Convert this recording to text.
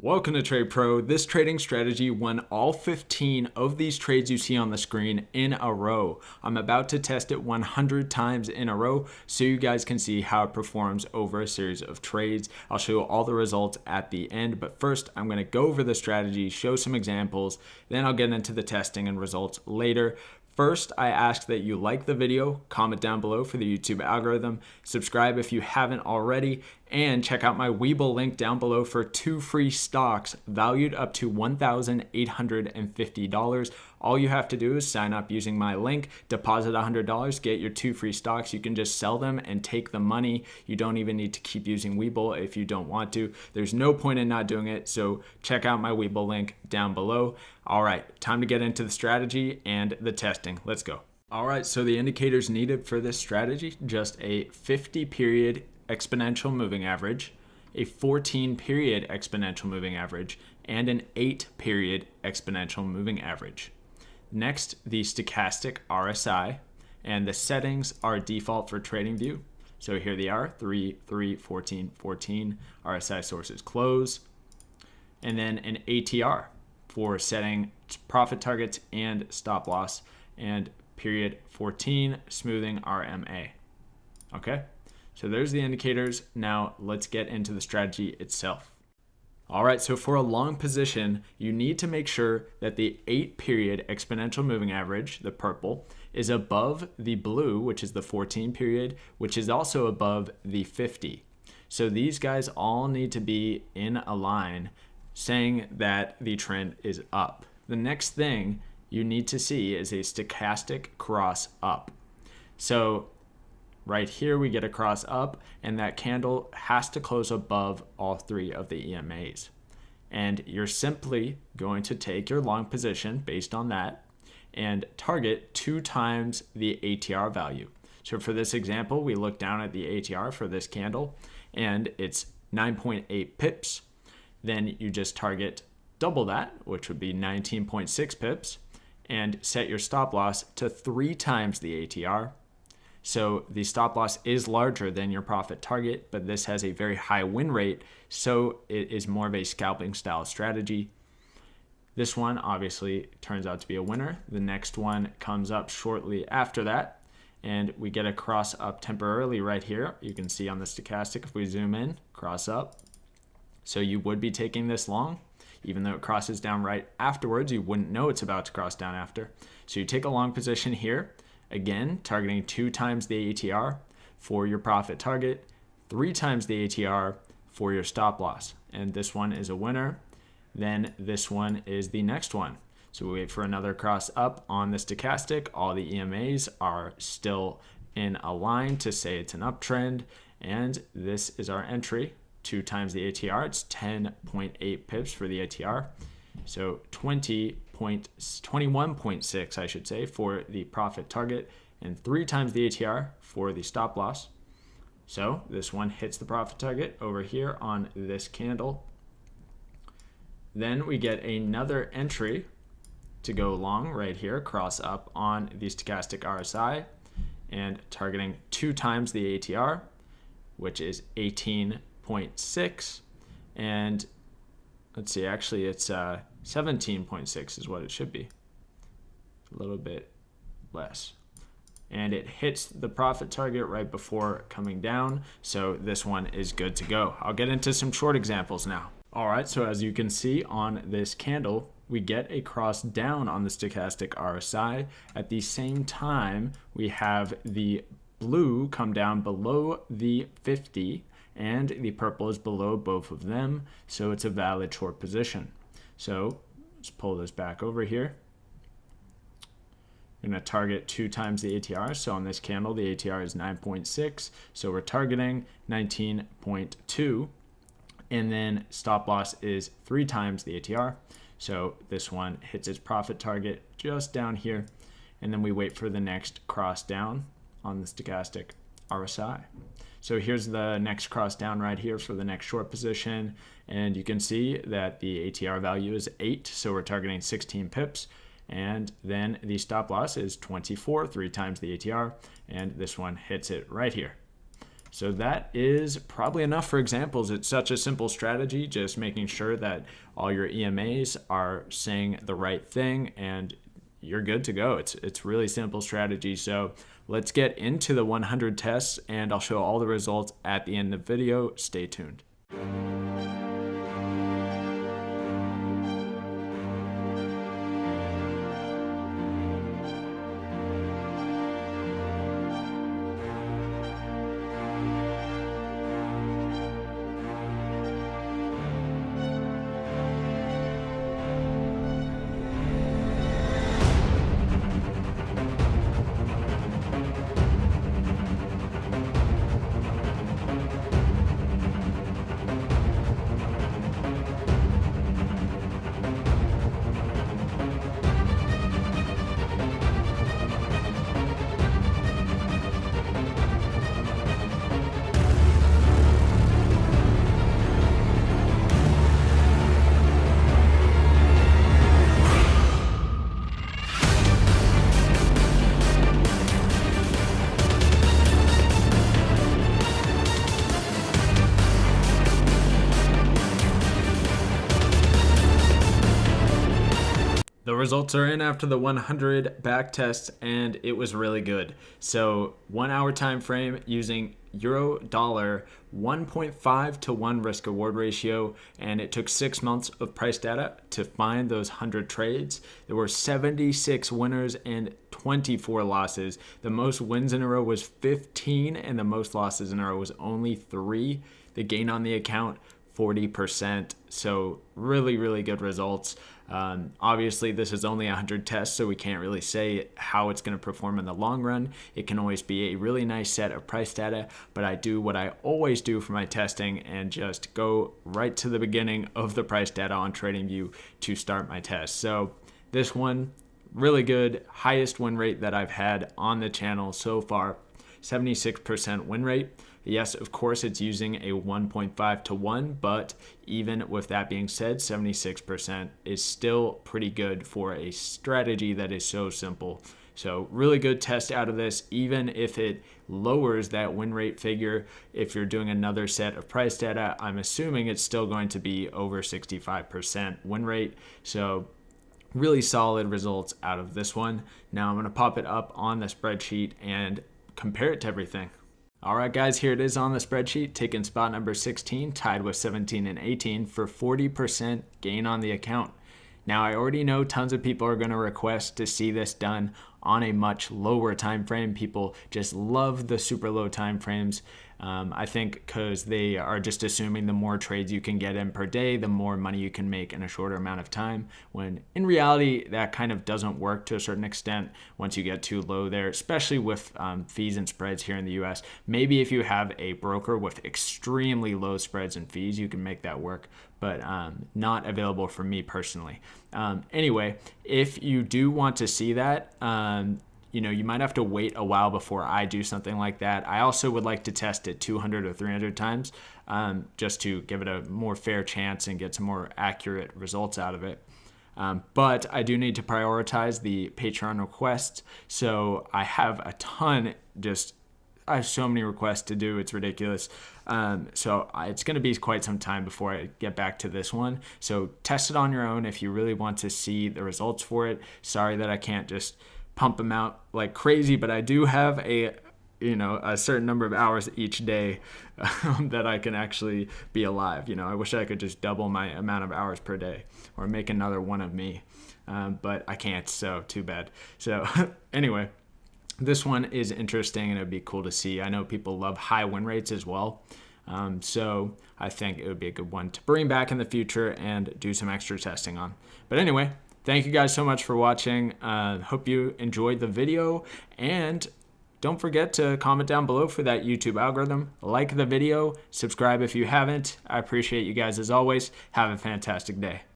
Welcome to Trade Pro. This trading strategy won all 15 of these trades you see on the screen in a row. I'm about to test it 100 times in a row so you guys can see how it performs over a series of trades. I'll show you all the results at the end, but first I'm going to go over the strategy, show some examples, then I'll get into the testing and results later. First, I ask that you like the video, comment down below for the YouTube algorithm, subscribe if you haven't already, and check out my Webull link down below for 2 free stocks valued up to $1,850. All you have to do is sign up using my link, deposit $100, get your 2 free stocks. You can just sell them and take the money. You don't even need to keep using Webull if you don't want to. There's no point in not doing it, so check out my Webull link down below. All right, time to get into the strategy and the testing. Let's go. All right, so the indicators needed for this strategy, just a 50-period exponential moving average, a 14-period exponential moving average, and an 8-period exponential moving average. Next, the stochastic RSI, and the settings are default for TradingView. So here they are, 3, 3, 14, 14, RSI sources close, and then an ATR for setting profit targets and stop loss, and period 14, smoothing RMA. Okay, so there's the indicators. Now let's get into the strategy itself. All right, so for a long position, you need to make sure that the 8-period exponential moving average, the purple, is above the blue, which is the 14-period, which is also above the 50. So these guys all need to be in a line saying that the trend is up. The next thing you need to see is a stochastic cross up. So right here we get a cross up, and that candle has to close above all 3 of the EMAs. And you're simply going to take your long position based on that and target 2 times the ATR value. So for this example, we look down at the ATR for this candle, and it's 9.8 pips. Then you just target double that, which would be 19.6 pips, and set your stop loss to 3 times the ATR. So the stop loss is larger than your profit target, but this has a very high win rate, so it is more of a scalping style strategy. This one obviously turns out to be a winner. The next one comes up shortly after that, and we get a cross up temporarily right here. You can see on the stochastic, if we zoom in, cross up. So you would be taking this long. Even though it crosses down right afterwards, you wouldn't know it's about to cross down after. So you take a long position here, again, targeting 2 times the ATR for your profit target, 3 times the ATR for your stop loss. And this one is a winner. Then this one is the next one. So we wait for another cross up on the stochastic. All the EMAs are still in a line to say it's an uptrend. And this is our entry. 2 times the ATR, it's 10.8 pips for the ATR. So 21.6, I should say, for the profit target, and 3 times the ATR for the stop loss. So this one hits the profit target over here on this candle. Then we get another entry to go long right here, cross up on the stochastic RSI, and targeting 2 times the ATR, which is 18.6, and let's see, actually it's 17.6 is what it should be, a little bit less, and it hits the profit target right before coming down, so this one is good to go. I'll get into some short examples now. All right, so as you can see on this candle, we get a cross down on the stochastic RSI. At the same time, we have the blue come down below the 50, and the purple is below both of them, so it's a valid short position. So let's pull this back over here. We're going to target 2 times the ATR. So on this candle, the ATR is 9.6, so we're targeting 19.2, and then stop loss is 3 times the ATR. So this one hits its profit target just down here, and then we wait for the next cross down on the stochastic RSI. So here's the next cross down right here for the next short position, and you can see that the ATR value is 8, so we're targeting 16 pips, and then the stop loss is 24, 3 times the ATR, and this one hits it right here. So that is probably enough for examples. It's such a simple strategy, just making sure that all your EMAs are saying the right thing and you're good to go. It's really simple strategy. So let's get into the 100 tests and I'll show all the results at the end of the video. Stay tuned. The results are in after the 100 back tests and it was really good. So 1 hour time frame using euro dollar 1.5 to 1 risk reward ratio, and it took 6 months of price data to find those 100 trades. There were 76 winners and 24 losses. The most wins in a row was 15 and the most losses in a row was only 3. The gain on the account 40%. So really good results. Obviously, this is only 100 tests, so we can't really say how it's going to perform in the long run. It can always be a really nice set of price data, but I do what I always do for my testing and just go right to the beginning of the price data on TradingView to start my test. So this one, really good, highest win rate that I've had on the channel so far, 76% win rate. Yes, of course, it's using a 1.5 to 1, but even with that being said, 76% is still pretty good for a strategy that is so simple. So really good test out of this, even if it lowers that win rate figure. If you're doing another set of price data, I'm assuming it's still going to be over 65% win rate. So really solid results out of this one. Now I'm going to pop it up on the spreadsheet and compare it to everything. All right, guys, here it is on the spreadsheet, taking spot number 16, tied with 17 and 18 for 40% gain on the account. Now, I already know tons of people are going to request to see this done on a much lower time frame. People just love the super low time frames. I think because they are just assuming the more trades you can get in per day, the more money you can make in a shorter amount of time, when in reality, that kind of doesn't work to a certain extent once you get too low there, especially with fees and spreads here in the US. Maybe if you have a broker with extremely low spreads and fees, you can make that work, but not available for me personally. Anyway, if you do want to see that, you might have to wait a while before I do something like that. I also would like to test it 200 or 300 times just to give it a more fair chance and get some more accurate results out of it. But I do need to prioritize the Patreon requests. So I have a ton, I have so many requests to do. It's ridiculous. So it's going to be quite some time before I get back to this one. So test it on your own if you really want to see the results for it. Sorry that I can't just pump them out like crazy, but I do have a certain number of hours each day that I can actually be alive. I wish I could just double my amount of hours per day or make another one of me, but I can't, so too bad. So anyway, this one is interesting and it would be cool to see. I know people love high win rates as well. So I think it would be a good one to bring back in the future and do some extra testing on. But anyway, thank you guys so much for watching. Hope you enjoyed the video, and don't forget to comment down below for that YouTube algorithm. Like the video, subscribe if you haven't. I appreciate you guys as always. Have a fantastic day.